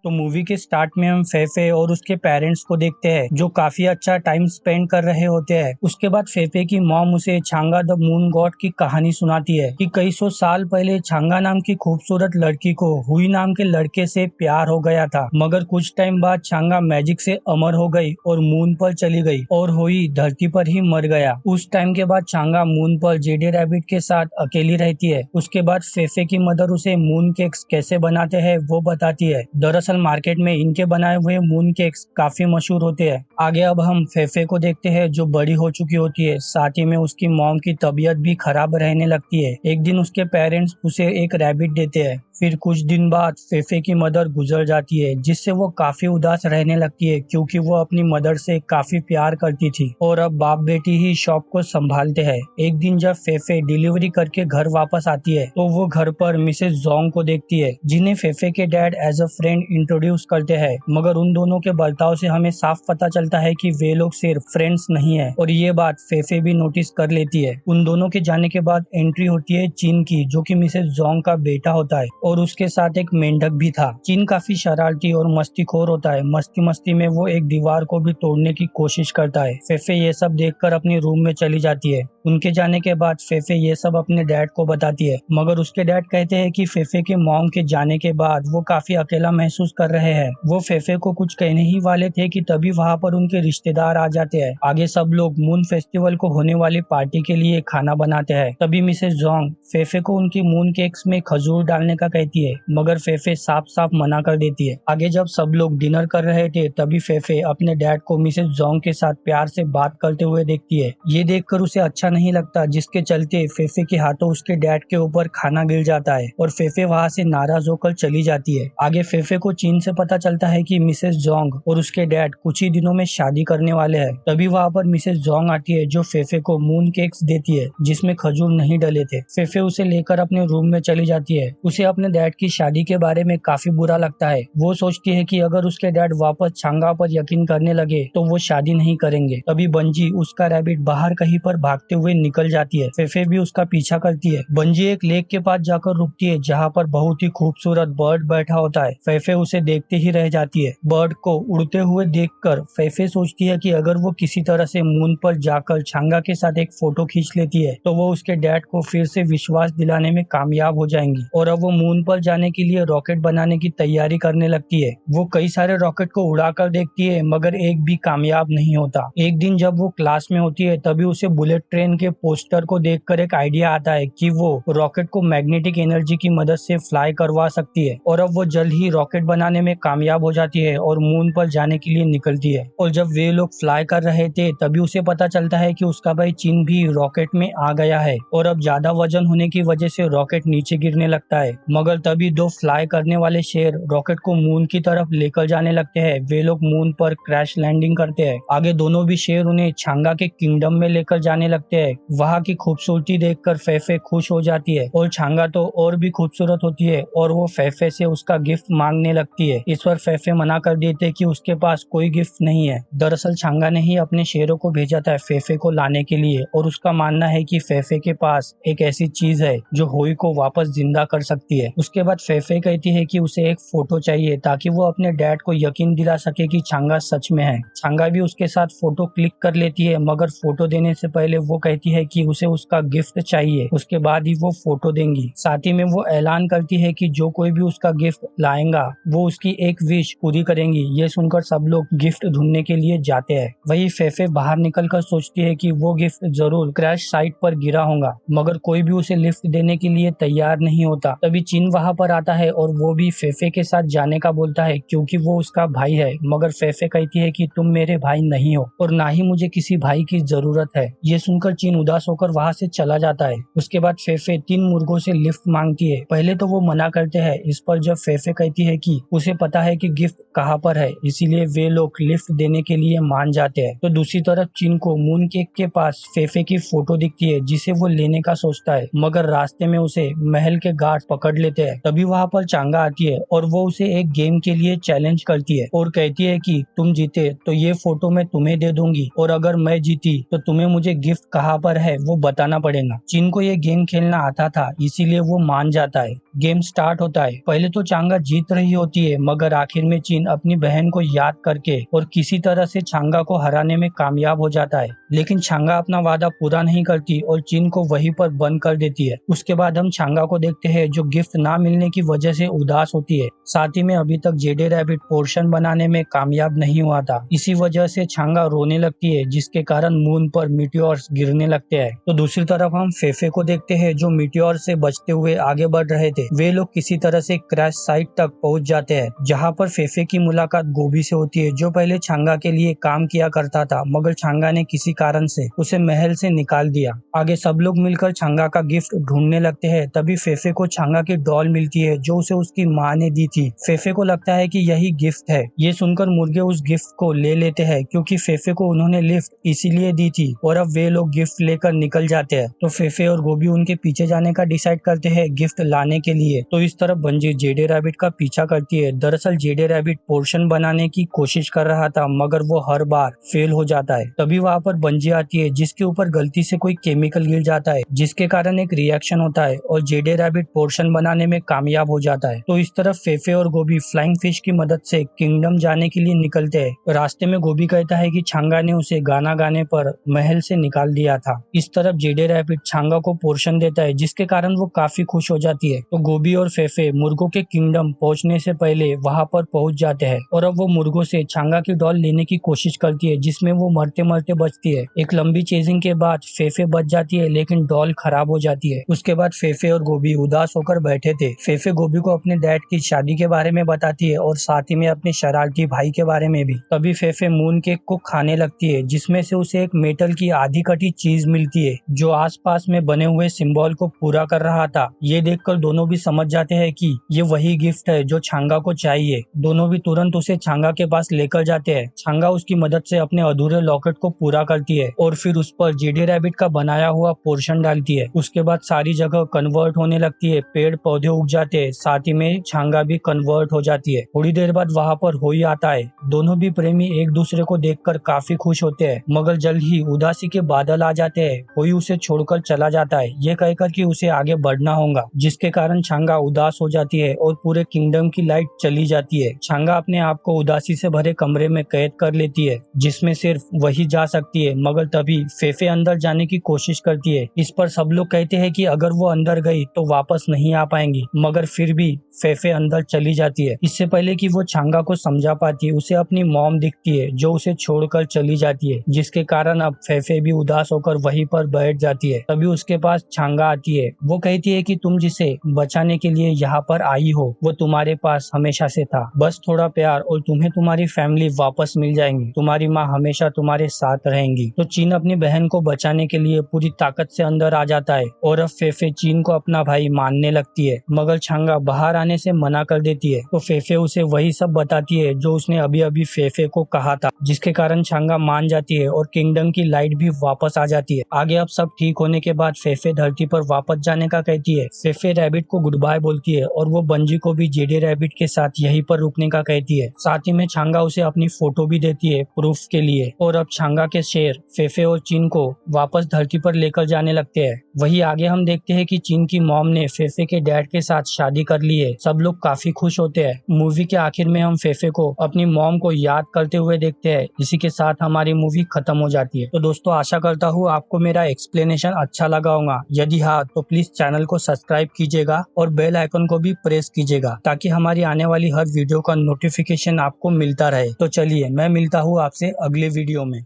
तो मूवी के स्टार्ट में हम फेफे और उसके पेरेंट्स को देखते हैं जो काफी अच्छा टाइम स्पेंड कर रहे होते हैं। उसके बाद फेफे की मॉम उसे छांगा द मून गॉड की कहानी सुनाती है कि कई सौ साल पहले छांगा नाम की खूबसूरत लड़की को हुई नाम के लड़के से प्यार हो गया था, मगर कुछ टाइम बाद छांगा मैजिक से अमर हो गई और मून पर चली गई और हुई धरती पर ही मर गया। उस टाइम के बाद छांगा मून पर जेडे रैबिट के साथ अकेली रहती है। उसके बाद फेफे की मदर उसे मून केक्स कैसे बनाते हैं वो बताती है। दरअसल मार्केट में इनके बनाए हुए मून केक्स काफी मशहूर होते हैं। आगे अब हम फेफे को देखते हैं जो बड़ी हो चुकी होती है, साथ ही में उसकी मॉम की तबीयत भी खराब रहने लगती है। एक दिन उसके पेरेंट्स उसे एक रैबिट देते हैं। फिर कुछ दिन बाद फेफे की मदर गुजर जाती है, जिससे वो काफी उदास रहने लगती है क्योंकि वो अपनी मदर से काफी प्यार करती थी और अब बाप बेटी ही शॉप को संभालते हैं। एक दिन जब फेफे डिलीवरी करके घर वापस आती है तो वो घर पर मिसेस जोंग को देखती है, जिन्हें फेफे के dad as a friend introduce करते हैं। मगर उन दोनों के बर्ताव से हमें साफ पता चलता है कि वे लोग सिर्फ फ्रेंड्स नहीं है और ये बात फेफे भी नोटिस कर लेती है। उन दोनों के जाने के बाद एंट्री होती है चीन की, जो कि मिसेस जोंग का बेटा होता है और उसके साथ एक मेंढक भी था। चीन काफी शरारती और मस्तीखोर होता है। मस्ती मस्ती में वो एक दीवार को भी तोड़ने की कोशिश करता है। फेफे ये सब देखकर अपने रूम में चली जाती है। उनके जाने के बाद फेफे ये सब अपने डैड को बताती है, मगर उसके डैड कहते हैं कि फेफे के मॉम के जाने के बाद वो काफी अकेला महसूस कर रहे हैं। वो फेफे को कुछ कहने ही वाले थे कि तभी वहाँ पर उनके रिश्तेदार आ जाते हैं। आगे सब लोग मून फेस्टिवल को होने वाली पार्टी के लिए खाना बनाते हैं। तभी मिसेस जोंग फेफे को उनकी मून केक्स में खजूर डालने का कहती है, मगर फेफे साफ साफ मना कर देती है। आगे जब सब लोग डिनर कर रहे थे तभी फेफे अपने डैड को मिसेस जोंग के साथ प्यार से बात करते हुए देखती है। ये देखकर उसे अच्छा नहीं लगता, जिसके चलते फेफे के हाथों उसके डैड के ऊपर खाना गिर जाता है और फेफे वहाँ से नाराज होकर चली जाती है। आगे फेफे को चीन से पता चलता है कि मिसेस जोंग और उसके डैड कुछ ही दिनों में शादी करने वाले हैं। तभी वहाँ पर मिसेस जोंग आती है जो फेफे को मून केक्स देती है जिसमें खजूर नहीं डले थे। फेफे उसे लेकर अपने रूम में चली जाती है। उसे अपने डैड की शादी के बारे में काफी बुरा लगता है। वो सोचती है कि अगर उसके डैड वापस छांगा पर यकीन करने लगे तो वो शादी नहीं करेंगे। तभी बंजी उसका रैबिट बाहर कहीं पर भागते हुए निकल जाती है। फेफे भी उसका पीछा करती है। बंजी एक लेक के पास जाकर रुकती है जहाँ पर बहुत ही खूबसूरत बर्ड बैठा होता है। फेफे उसे देखते ही रह जाती है। बर्ड को उड़ते हुए देखकर फेफे सोचती है कि अगर वो किसी तरह से मून पर जाकर छांगा के साथ एक फोटो खींच लेती है तो वो उसके डैड को फिर से विश्वास दिलाने में कामयाब हो जाएंगी और अब वो मून पर जाने के लिए रॉकेट बनाने की तैयारी करने लगती है। वो कई सारे रॉकेट को उड़ाकर देखती है मगर एक भी कामयाब नहीं होता। एक दिन जब वो क्लास में होती है तभी उसे बुलेट ट्रेन के पोस्टर को देखकर एक आइडिया आता है कि वो रॉकेट को मैग्नेटिक एनर्जी की मदद से फ्लाई करवा सकती है और अब वो जल्द ही रॉकेट बनाने में कामयाब हो जाती है और मून पर जाने के लिए निकलती है। और जब वे लोग फ्लाई कर रहे थे तभी उसे पता चलता है कि उसका भाई चीन भी रॉकेट में आ गया है और अब ज्यादा वजन होने की वजह से रॉकेट नीचे गिरने लगता है। मगर तभी दो फ्लाई करने वाले शेर रॉकेट को मून की तरफ लेकर जाने लगते हैं। वे लोग मून पर क्रैश लैंडिंग करते हैं। आगे दोनों भी शेर उन्हें छांगा के किंगडम में लेकर जाने लगते हैं। वहाँ की खूबसूरती देखकर फेफे खुश हो जाती है और छांगा तो और भी खूबसूरत होती है और वो फेफे से उसका गिफ्ट मांगने लगती है। इस पर फेफे मना कर देते कि उसके पास कोई गिफ्ट नहीं है। दरअसल छांगा ने ही अपने शेरों को भेजा था फेफे को लाने के लिए और उसका मानना है कि फेफे के पास एक ऐसी चीज है जो होई को वापस जिंदा कर सकती है। उसके बाद फेफे कहती है कि उसे एक फोटो चाहिए ताकि वो अपने डैड को यकीन दिला सके कि छांगा सच में है। छांगा भी उसके साथ फोटो क्लिक कर लेती है, मगर फोटो देने से पहले वो कहती है कि उसे उसका गिफ्ट चाहिए, उसके बाद ही वो फोटो देंगी। साथ ही में वो ऐलान करती है कि जो कोई भी उसका गिफ्ट लाएगा वो उसकी एक विश पूरी करेंगी। ये सुनकर सब लोग गिफ्ट ढूंढने के लिए जाते हैं। वही फेफे बाहर निकलकर सोचती है कि वो गिफ्ट जरूर क्रैश साइट पर गिरा होगा, मगर कोई भी उसे लिफ्ट देने के लिए तैयार नहीं होता। तभी चीन वहाँ पर आता है और वो भी फेफे के साथ जाने का बोलता है क्योंकि वो उसका भाई है, मगर फेफे कहती है कि तुम मेरे भाई नहीं हो और ना ही मुझे किसी भाई की जरूरत है। ये सुनकर चीन उदास होकर वहाँ से चला जाता है। उसके बाद फेफे 3 मुर्गों से लिफ्ट मांगती है। पहले तो वो मना करते हैं। इस पर जब फेफे कहती है कि उसे पता है कि गिफ्ट कहाँ पर है, इसीलिए वे लोग लिफ्ट देने के लिए मान जाते हैं। तो दूसरी तरफ चीन को मून केक के पास फेफे की फोटो दिखती है जिसे वो लेने का सोचता है, मगर रास्ते में उसे महल के गार्ड पकड़ लेते हैं। तभी वहाँ पर चांगा आती है और वो उसे एक गेम के लिए चैलेंज करती है और कहती है कि तुम जीते तो ये फोटो मैं तुम्हें दे दूंगी और अगर मैं जीती तो तुम्हें मुझे गिफ्ट कहाँ पर है वो बताना पड़ेगा। चीन को ये गेम खेलना आता था इसीलिए वो मान जाता है। गेम स्टार्ट होता है। पहले तो चांगा जीत रही होती है, मगर आखिर में चीन अपनी बहन को याद करके और किसी तरह से चांगा को हराने में कामयाब हो जाता है। लेकिन चांगा अपना वादा पूरा नहीं करती और चीन को वहीं पर बंद कर देती है। उसके बाद हम चांगा को देखते हैं जो गिफ्ट ना मिलने की वजह से उदास होती है। साथ ही में अभी तक जेडे रैबिट पोर्शन बनाने में कामयाब नहीं हुआ था। इसी वजह से चांगा रोने लगती है, जिसके कारण मून पर मीटियोर्स गिरने लगते हैं। तो दूसरी तरफ हम फेफे को देखते हैं जो मीटियोर से बचते हुए आगे बढ़ रहे थे। वे लोग किसी तरह से क्रैश साइट तक पहुंच जाते हैं, जहां पर फेफे की मुलाकात गोभी से होती है जो पहले चांगा के लिए काम किया करता था, मगर चांगा ने किसी कारण से उसे महल से निकाल दिया। आगे सब लोग मिलकर चांगा का गिफ्ट ढूंढने लगते हैं। तभी फेफे को चांगा की डॉल मिलती है जो उसे उसकी माँ ने दी थी। फेफे को लगता है कि यही गिफ्ट है। ये सुनकर मुर्गे उस गिफ्ट को ले लेते हैं क्योंकि फेफे को उन्होंने लिफ्ट इसीलिए दी थी, और अब वे लोग गिफ्ट लेकर निकल जाते हैं। तो फेफे और गोभी उनके पीछे जाने का डिसाइड करते हैं गिफ्ट लाने के लिए। तो इस तरफ बंजी जेडे रैबिट का पीछा करती है। दरअसल जेडे रैबिट पोर्शन बनाने की कोशिश कर रहा था, मगर वो हर बार फेल हो जाता है। तभी वहाँ पर बंजी आती है जिसके ऊपर गलती से कोई केमिकल गिर जाता है, जिसके कारण एक रिएक्शन होता है और जेडे रैबिट पोर्शन बनाने में कामयाब हो जाता है। तो इस तरफ फेफे और गोभी फ्लाइंग फिश की मदद से किंगडम जाने के लिए निकलते हैं। रास्ते में गोभी कहता है कि चांगा ने उसे गाना गाने पर महल से निकाल दिया था। इस तरफ जेडे रैबिट चांगा को पोर्शन देता है, जिसके कारण वो काफी खुश हो जाती है। तो गोभी और फेफे मुर्गों के किंगडम पहुंचने से पहले वहां पर पहुंच जाते हैं और अब वो मुर्गों से चांगा की डॉल लेने की कोशिश करती है, जिसमें वो मरते मरते बचती है। एक लंबी चेजिंग के बाद फेफे बच जाती है, लेकिन डॉल खराब हो जाती है। उसके बाद फेफे और गोभी उदास होकर बैठे थे। फेफे गोभी को अपने डैड की शादी के बारे में बताती है और साथ ही में अपने शरारती भाई के बारे में भी। तभी फेफे मून केक को खाने लगती है, जिसमें से उसे एक मेटल की आधी कटी चीज मिलती है जो आसपास में बने हुए सिंबल को पूरा कर रहा था। ये देखकर दोनों भी समझ जाते हैं कि ये वही गिफ्ट है जो चांगा को चाहिए। दोनों भी तुरंत उसे चांगा के पास लेकर जाते हैं। चांगा उसकी मदद से अपने अधूरे लॉकेट को पूरा करती है और फिर उस पर जेडे रैबिट का बनाया हुआ पोर्शन डालती है। उसके बाद सारी जगह कन्वर्ट होने लगती है, पेड़ पौधे उग जाते हैं, साथ ही में चांगा भी कन्वर्ट हो जाती है। थोड़ी देर बाद वहाँ पर होई आता है। दोनों भी प्रेमी एक दूसरे को देखकर काफी खुश होते हैं, मगर जल्द ही उदासी के बादल आ जाते हैं। होई उसे छोड़कर चला जाता है, ये कहकर कि उसे आगे बढ़ना होगा, जिसके कारण चांगा उदास हो जाती है और पूरे किंगडम की लाइट चली जाती है। चांगा अपने आप को उदासी से भरे कमरे में कैद कर लेती है, जिसमें सिर्फ वही जा सकती है, मगर तभी फेफे अंदर जाने की कोशिश करती है। इस पर सब लोग कहते हैं कि अगर वो अंदर गई तो वापस नहीं आ पाएंगी, मगर फिर भी फेफे अंदर चली जाती है। इससे पहले कि वो चांगा को समझा पाती है, उसे अपनी मॉम दिखती है जो उसे छोड़कर चली जाती है, जिसके कारण अब फेफे भी उदास होकर वहीं पर बैठ जाती है। तभी उसके पास चांगा आती है। वो कहती है कि तुम जिसे बचाने के लिए यहाँ पर आई हो वो तुम्हारे पास हमेशा से था, बस थोड़ा प्यार और तुम्हें तुम्हारी फैमिली वापस मिल जाएंगी। तुम्हारी माँ हमेशा तुम्हारे साथ रहेंगी। तो चीन अपनी बहन को बचाने के लिए पूरी ताकत से अंदर आ जाता है और अब फेफे चीन को अपना भाई मानने लगती है, मगर चांगा बाहर आने से मना कर देती है। तो फेफे उसे वही सब बताती है जो उसने अभी अभी फेफे को कहा था, जिसके कारण चांगा मान जाती है और किंगडम की लाइट भी वापस आ जाती है। आगे अब सब ठीक होने के बाद फेफे धरती पर वापस जाने का कहती है। फेफे रैबिट को गुड बाय बोलती है और वो बंजी को भी जेडे रैबिट के साथ यहीं पर रुकने का कहती है। साथ ही में चांगा उसे अपनी फोटो भी देती है प्रूफ के लिए। और अब चांगा के शेर फेफे और चीन को वापस धरती पर लेकर जाने लगते हैं। वही आगे हम देखते हैं कि चीन की मॉम ने फेफे के डैड के साथ शादी कर ली है। सब लोग काफी खुश होते हैं। मूवी के आखिर में हम फेफे को अपनी मॉम को याद करते हुए देखते हैं। इसी के साथ हमारी मूवी खत्म हो जाती है। तो दोस्तों आशा करता हूँ आपको मेरा एक्सप्लेनेशन अच्छा लगा होगा। यदि हाँ तो प्लीज चैनल को सब्सक्राइब कीजिएगा और बेल आइकन को भी प्रेस कीजिएगा ताकि हमारी आने वाली हर वीडियो का नोटिफिकेशन आपको मिलता रहे। तो चलिए मैं मिलता हूँ आपसे अगले वीडियो में।